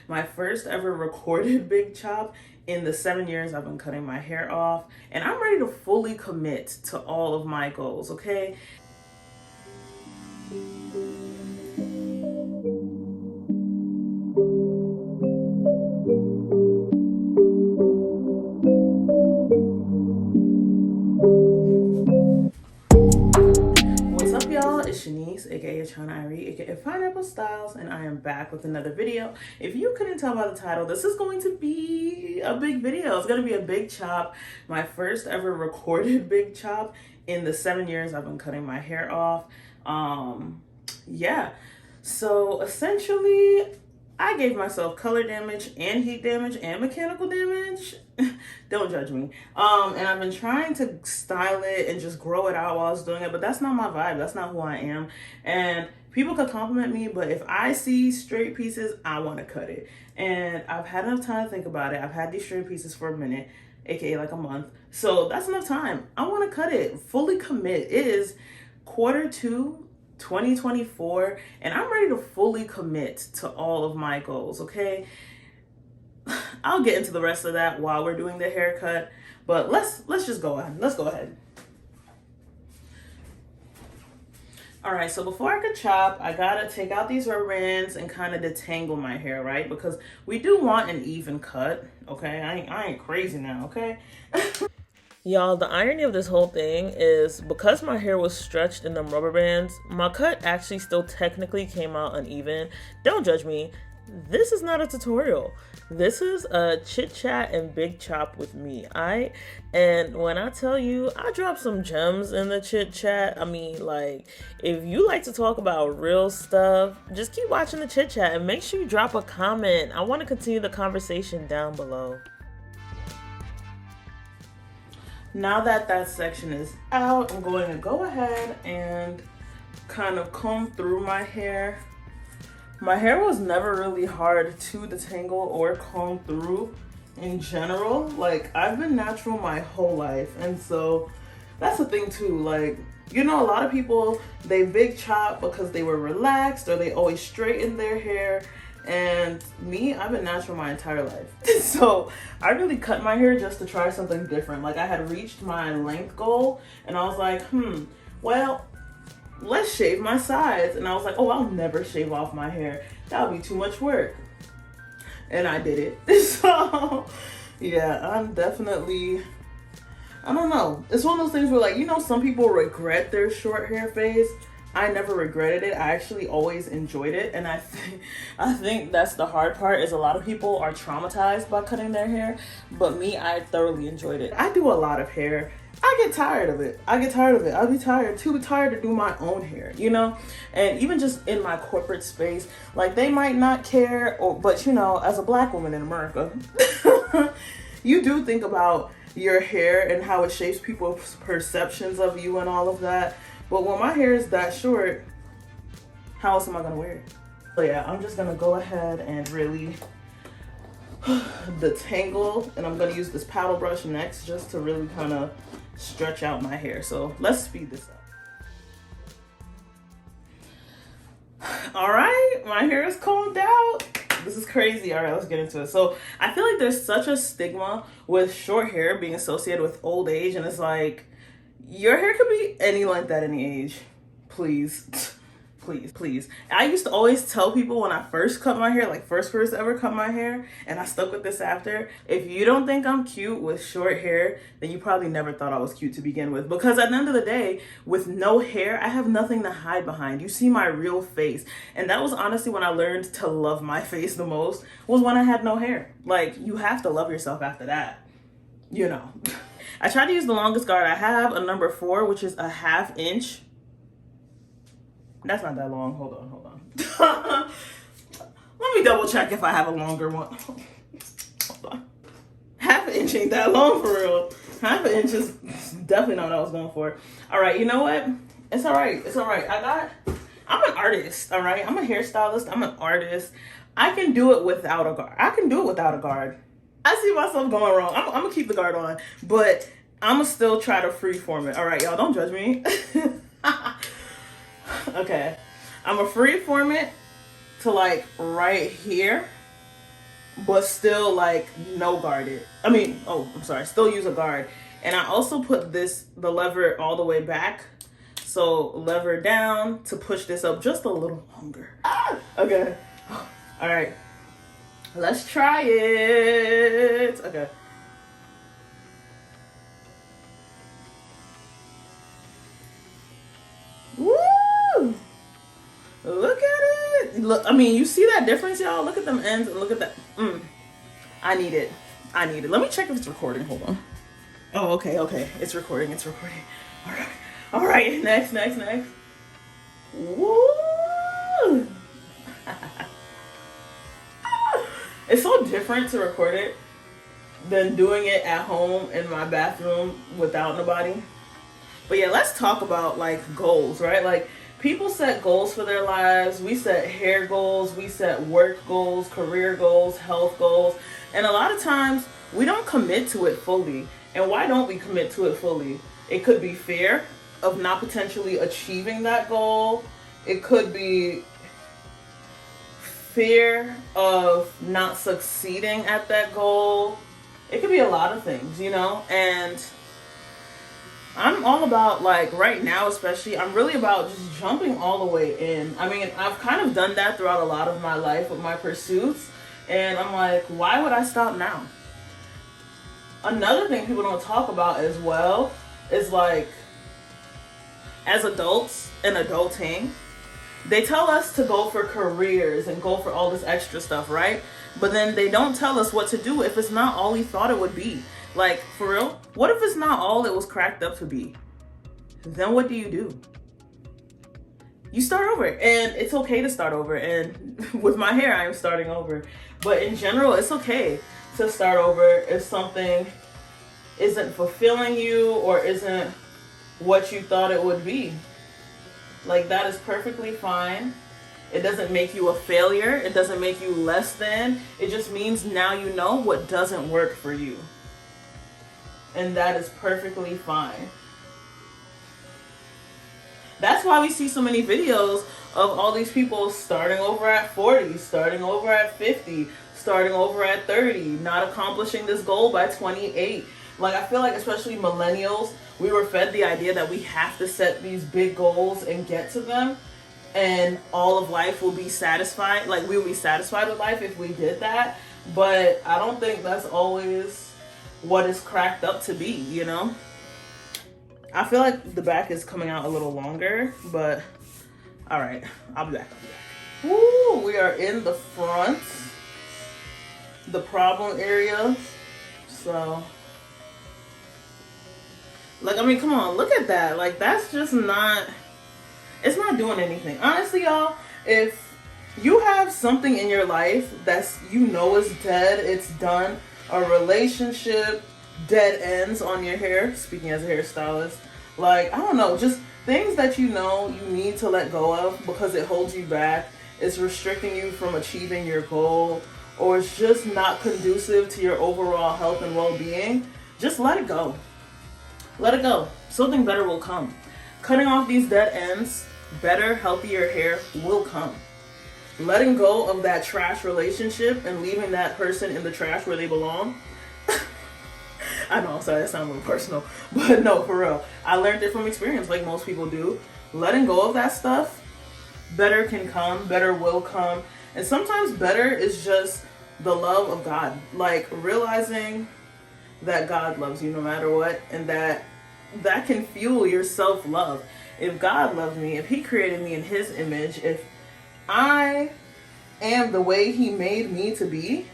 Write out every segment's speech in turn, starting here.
my first ever recorded big chop in the 7 years I've been cutting my hair off, and I'm ready to fully commit to all of my goals, okay? What's up, y'all? It's Shanice, aka Chana Irie, aka Pineapple Styles, and I am back with another video. If you couldn't tell by the title, this is going to be a big video. It's going to be a big chop, my first ever recorded big chop in the 7 years I've been cutting my hair off. Yeah. So essentially, I gave myself color damage and heat damage and mechanical damage. Don't judge me. And I've been trying to style it and just grow it out while I was doing it, but that's not my vibe. That's not who I am. And people could compliment me, but if I see straight pieces, I want to cut it. And I've had enough time to think about it. I've had these straight pieces for a minute, aka like a month. So that's enough time. I want to cut it, fully commit. It is Q2 2024, and I'm ready to fully commit to all of my goals, okay? I'll get into the rest of that while we're doing the haircut, but let's just go ahead. Let's go ahead. All right, so before I could chop, I gotta take out these rubber bands and kind of detangle my hair, right? Because we do want an even cut, okay? I ain't crazy now, okay? Y'all, the irony of this whole thing is because my hair was stretched in them rubber bands, my cut actually still technically came out uneven. Don't judge me. This is not a tutorial. This is a chit chat and big chop with me. And when I tell you, I drop some gems in the chit chat. I mean, like, if you like to talk about real stuff, just keep watching the chit chat and make sure you drop a comment. I want to continue the conversation down below. Now that that section is out, I'm going to go ahead and kind of comb through my hair. My hair was never really hard to detangle or comb through in general. Like, I've been natural my whole life, and so that's the thing too. Like, you know, a lot of people, they big chop because they were relaxed or they always straighten their hair. And me, I've been natural my entire life. So I really cut my hair just to try something different. Like, I had reached my length goal and I was like, well, let's shave my sides. And I was like, oh, I'll never shave off my hair. That would be too much work. And I did it. So yeah, I'm definitely, I don't know. It's one of those things where, like, you know, some people regret their short hair phase. I never regretted it. I actually always enjoyed it. And I think that's the hard part, is a lot of people are traumatized by cutting their hair. But me, I thoroughly enjoyed it. I do a lot of hair. I get tired of it. I'll be too tired to do my own hair, you know? And even just in my corporate space, like, they might not care, but you know, as a Black woman in America, you do think about your hair and how it shapes people's perceptions of you and all of that. But when my hair is that short, how else am I gonna wear it? So yeah, I'm just gonna go ahead and really detangle, and I'm gonna use this paddle brush next just to really kind of stretch out my hair. So let's speed this up. All right, my hair is combed out. This is crazy. All right, let's get into it. So I feel like there's such a stigma with short hair being associated with old age, and it's like, your hair could be any length at any age. Please. Please. I used to always tell people when I first cut my hair, like first ever cut my hair, and I stuck with this after, if you don't think I'm cute with short hair, then you probably never thought I was cute to begin with. Because at the end of the day, with no hair, I have nothing to hide behind. You see my real face. And that was honestly when I learned to love my face the most, was when I had no hair. Like, you have to love yourself after that, you know. I tried to use the longest guard I have, a number 4, which is a 1/2 inch. That's not that long. Hold on. Let me double check if I have a longer one. Hold on. 1/2 inch ain't that long for real. 1/2 inch is definitely not what I was going for. All right, you know what? It's all right. It's all right. I'm an artist, all right? I'm a hairstylist. I'm an artist. I can do it without a guard. I see myself going wrong. I'm gonna keep the guard on, but I'm gonna still try to freeform it. All right, y'all, don't judge me. Okay, I'm gonna freeform it to like right here, but still like no guarded. I mean, oh, I'm sorry, still use a guard. And I also put the lever all the way back. So lever down to push this up just a little longer. Okay. All right. Let's try it. Okay. Woo! Look at it. Look, I mean, you see that difference, y'all? Look at them ends and look at that. I need it. Let me check if it's recording. Hold on. Oh, okay. It's recording. All right. Next. Woo! It's so different to record it than doing it at home in my bathroom without nobody. But yeah, let's talk about like goals, right? Like people set goals for their lives. We set hair goals, we set work goals, career goals, health goals. And a lot of times we don't commit to it fully. And why don't we commit to it fully? It could be fear of not potentially achieving that goal. It could be fear of not succeeding at that goal. It could be a lot of things, you know? And I'm all about, like, right now especially, I'm really about just jumping all the way in. I mean, I've kind of done that throughout a lot of my life with my pursuits. And I'm like, why would I stop now? Another thing people don't talk about as well is, like, as adults and adulting, they tell us to go for careers and go for all this extra stuff, right? But then they don't tell us what to do if it's not all we thought it would be. Like, for real, what if it's not all it was cracked up to be? Then what do? You start over. And it's okay to start over. And with my hair, I am starting over. But in general, it's okay to start over if something isn't fulfilling you or isn't what you thought it would be. Like, that is perfectly fine. It doesn't make you a failure. It doesn't make you less than. It just means now you know what doesn't work for you. And that is perfectly fine. That's why we see so many videos of all these people starting over at 40, starting over at 50, starting over at 30, not accomplishing this goal by 28. Like, I feel like especially millennials, we were fed the idea that we have to set these big goals and get to them, and all of life will be satisfied. Like, we will be satisfied with life if we did that. But I don't think that's always what it's cracked up to be, you know? I feel like the back is coming out a little longer, but all right, I'll be back. Woo, we are in the front, the problem area. So, like, I mean, come on, look at that. Like, that's just not, it's not doing anything. Honestly, y'all, if you have something in your life that's, you know, is dead, it's done, a relationship, dead ends on your hair, speaking as a hairstylist, like, I don't know, just things that you know you need to let go of because it holds you back, it's restricting you from achieving your goal, or it's just not conducive to your overall health and well-being, just let it go. Let it go. Something better will come. Cutting off these dead ends, better, healthier hair will come. Letting go of that trash relationship and leaving that person in the trash where they belong. I know, I'm sorry, that sounds a little personal. But no, for real. I learned it from experience like most people do. Letting go of that stuff, better can come, better will come. And sometimes better is just the love of God. Like, realizing that God loves you no matter what, and that can fuel your self-love. If God loves me, if He created me in His image, if I am the way He made me to be,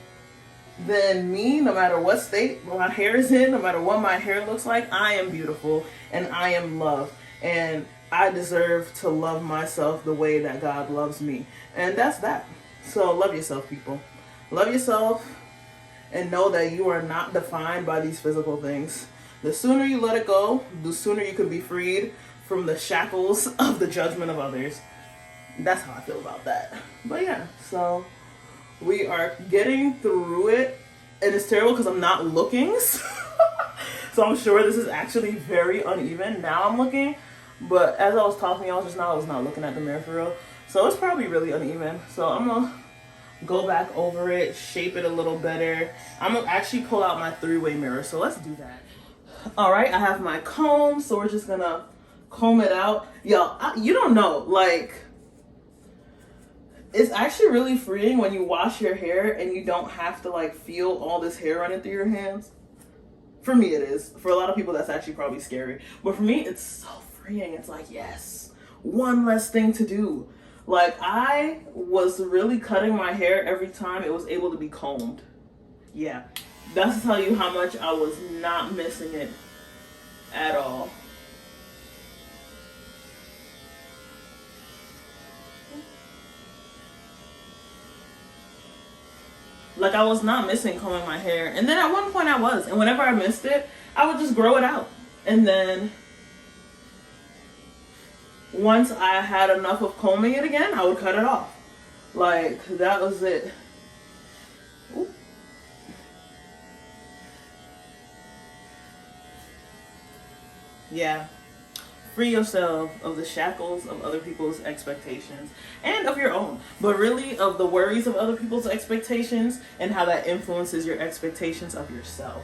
then me, no matter what state my hair is in, no matter what my hair looks like, I am beautiful and I am loved. And I deserve to love myself the way that God loves me. And that's that. So love yourself, people. Love yourself and know that you are not defined by these physical things. The sooner you let it go, the sooner you can be freed from the shackles of the judgment of others. That's how I feel about that. But yeah, so we are getting through it, and it's terrible because I'm not looking. So I'm sure this is actually very uneven. Now I'm looking, but as I was talking, I was not looking at the mirror for real. So it's probably really uneven. So I'm go back over it, shape it a little better. I'm gonna actually pull out my 3-way mirror, so let's do that. All right, I have my comb, so we're just gonna comb it out. Yo, you don't know, like, it's actually really freeing when you wash your hair and you don't have to like feel all this hair running through your hands. For me it is. For a lot of people that's actually probably scary. But for me it's so freeing. It's like, yes, one less thing to do. Like, I was really cutting my hair every time it was able to be combed. Yeah, that's to tell you how much I was not missing it at all. Like, I was not missing combing my hair. And then at one point I was. And whenever I missed it, I would just grow it out. And then once I had enough of combing it again, I would cut it off. Like, that was it. Ooh. Yeah. Free yourself of the shackles of other people's expectations and of your own, but really of the worries of other people's expectations and how that influences your expectations of yourself.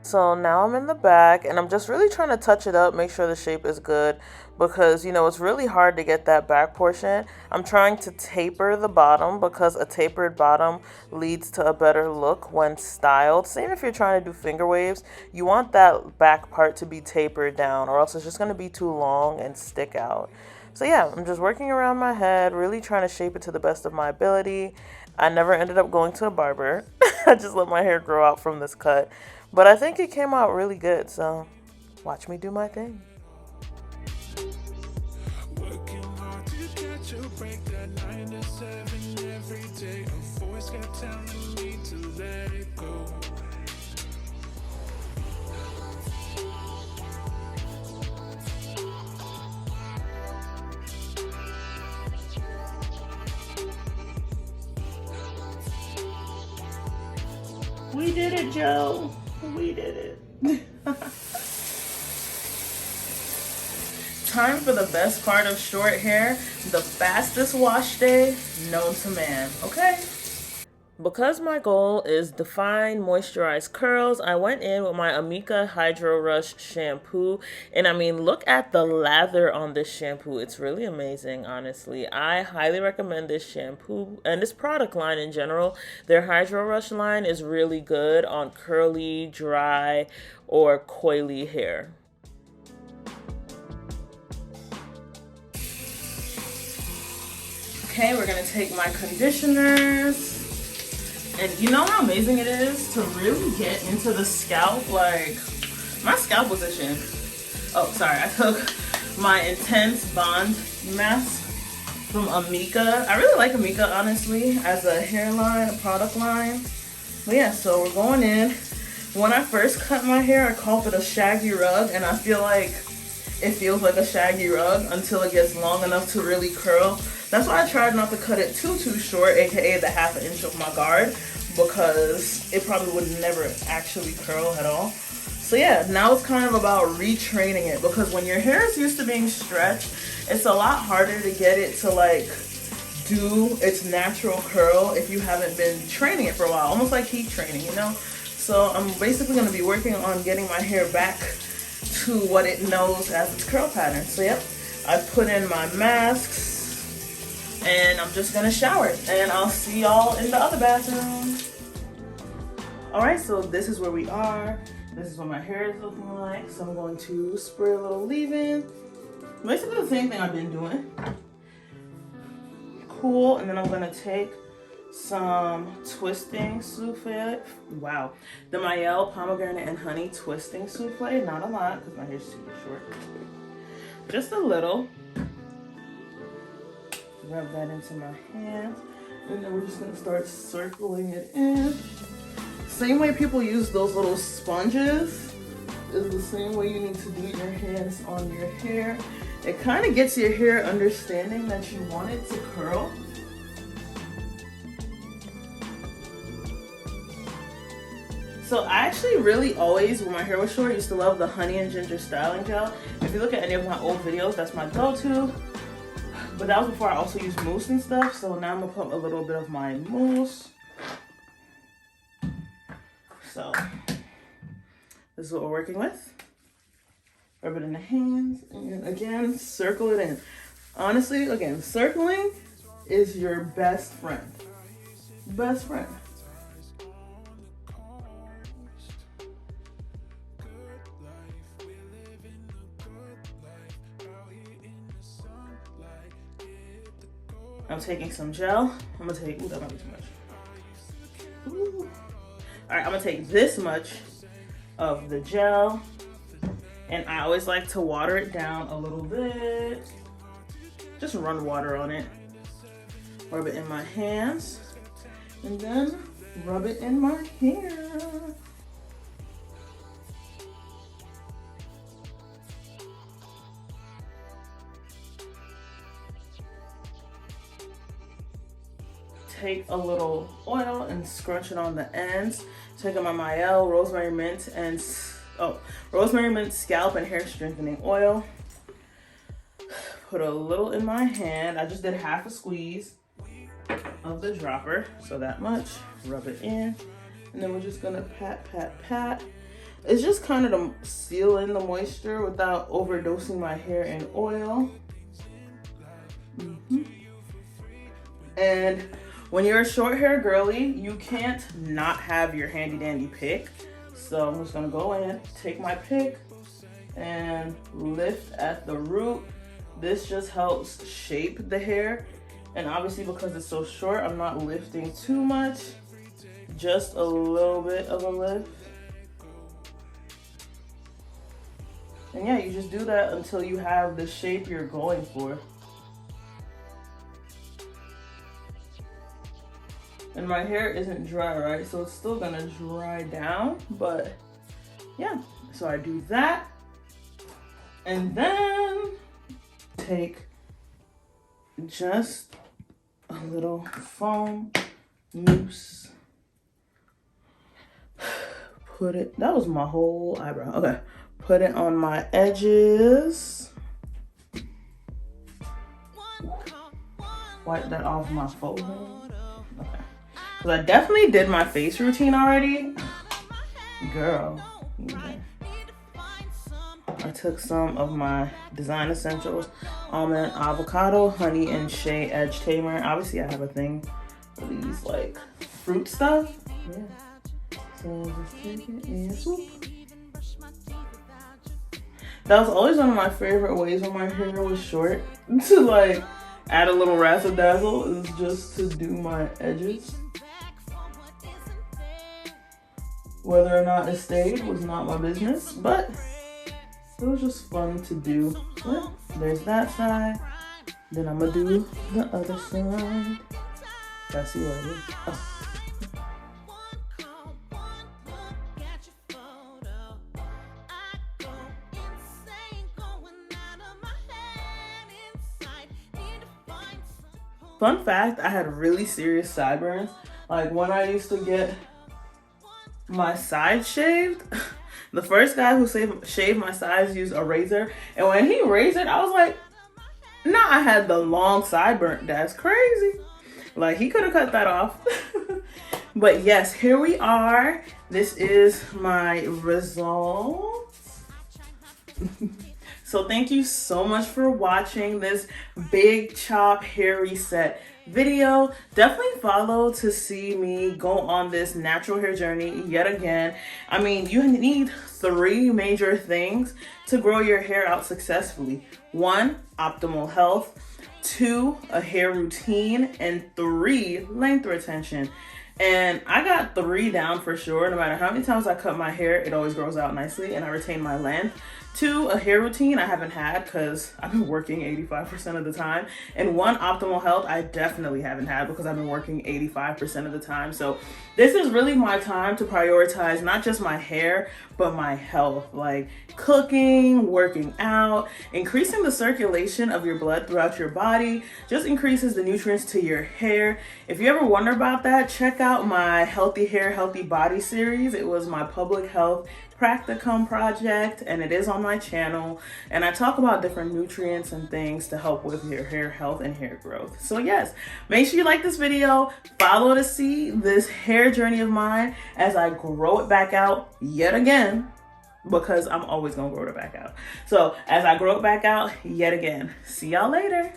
So now I'm in the back and I'm just really trying to touch it up, make sure the shape is good, because, you know, it's really hard to get that back portion. I'm trying to taper the bottom because a tapered bottom leads to a better look when styled. Same if you're trying to do finger waves, you want that back part to be tapered down or else it's just going to be too long and stick out. So yeah, I'm just working around my head, really trying to shape it to the best of my ability. I never ended up going to a barber. I just let my hair grow out from this cut. But I think it came out really good, so watch me do my thing. Working hard to catch a break, that 9 to 7 every day. A voice kept telling me to let it go. We did it, Joe. We did it. Time for the best part of short hair, the fastest wash day known to man, okay? Because my goal is define, moisturize curls, I went in with my Amika Hydro Rush shampoo. And I mean, look at the lather on this shampoo. It's really amazing, honestly. I highly recommend this shampoo and this product line in general. Their Hydro Rush line is really good on curly, dry, or coily hair. Okay, we're gonna take my conditioners. And you know how amazing it is to really get into the scalp? Like, my scalp was itching. Oh, sorry, I took my Intense Bond mask from Amika. I really like Amika, honestly, as a hairline, a product line. But yeah, so we're going in. When I first cut my hair, I called it a shaggy rug, and I feel like it feels like a shaggy rug until it gets long enough to really curl. That's why I tried not to cut it too short, aka the ½ inch of my guard, because it probably would never actually curl at all. So yeah, now it's kind of about retraining it, because when your hair is used to being stretched, it's a lot harder to get it to like do its natural curl if you haven't been training it for a while, almost like heat training, you know? So I'm basically going to be working on getting my hair back to what it knows as its curl pattern. So yep, I put in my masks and I'm just gonna shower, and I'll see y'all in the other bathroom. All right, so this is where we are. This is what my hair is looking like. So I'm going to spray a little leave-in. Basically the same thing I've been doing. Cool, and then I'm gonna take some twisting souffle. Wow, the Mayel pomegranate and honey twisting souffle. Not a lot, because my hair's super short. Just a little. Rub that into my hands, and then we're just gonna start circling it in. Same way people use those little sponges is the same way you need to do your hands on your hair. It kind of gets your hair understanding that you want it to curl. So I actually really always, when my hair was short, used to love the honey and ginger styling gel. If you look at any of my old videos, that's my go-to. But that was before I also used mousse and stuff. So now I'm gonna put a little bit of my mousse. So this is what we're working with. Rub it in the hands, and again, circle it in. Honestly, again, circling is your best friend. Best friend. I'm taking some gel. I'm gonna take, ooh, that might be too much. Ooh. All right, I'm gonna take this much of the gel, and I always like to water it down a little bit. Just run water on it. Rub it in my hands, and then rub it in my hair. Take a little oil and scrunch it on the ends. Taking my Mael rosemary mint and rosemary mint scalp and hair strengthening oil. Put a little in my hand. I just did half a squeeze of the dropper, so that much. Rub it in, and then we're just gonna pat, pat, pat. It's just kind of to seal in the moisture without overdosing my hair in oil. And when you're a short hair girly, you can't not have your handy dandy pick. So I'm just gonna go in, take my pick, and lift at the root. This just helps shape the hair. And obviously because it's so short, I'm not lifting too much. Just a little bit of a lift. And yeah, you just do that until you have the shape you're going for. And my hair isn't dry, right? So it's still gonna dry down, but yeah. So I do that. And then take just a little foam mousse. Put it, that was my whole eyebrow. Okay, put it on my edges. Wipe that off my forehead. Okay. Because I definitely did my face routine already. Girl. Okay. I took some of my Design Essentials almond, avocado, honey, and shea edge tamer. Obviously, I have a thing for these like fruit stuff. Yeah. So just take it and swoop. That was always one of my favorite ways when my hair was short to like add a little razzle dazzle, is just to do my edges. Whether or not it stayed was not my business, but it was just fun to do. Well, there's that side. Then I'm gonna do the other side. Gotta see what it is. Oh. Fun fact, I had really serious sideburns. Like when I used to get my sides shaved, the first guy who shaved my sides used a razor, and when he razored, I was like, nah, I had the long sideburn. That's crazy. Like he could have cut that off. But yes, here we are. This is my results. So thank you so much for watching this big chop hair reset video. Definitely follow to see me go on this natural hair journey yet again. I mean, you need 3 major things to grow your hair out successfully. 1, optimal health. 2, a hair routine. And 3, length retention. And I got 3 down for sure. No matter how many times I cut my hair, it always grows out nicely and I retain my length. 2, a hair routine I haven't had because I've been working 85% of the time. And 1, optimal health I definitely haven't had because I've been working 85% of the time. So this is really my time to prioritize not just my hair, but my health. Like cooking, working out, increasing the circulation of your blood throughout your body just increases the nutrients to your hair. If you ever wonder about that, check out my Healthy Hair, Healthy Body series. It was my public health practicum project, and it is on my channel. And I talk about different nutrients and things to help with your hair health and hair growth. So yes, make sure you like this video, follow to see this hair journey of mine as I grow it back out yet again, because I'm always gonna grow it back out. So as I grow it back out yet again, see y'all later.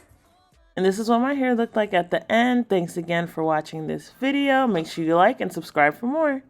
And this is what my hair looked like at the end. Thanks again for watching this video. Make sure you like and subscribe for more.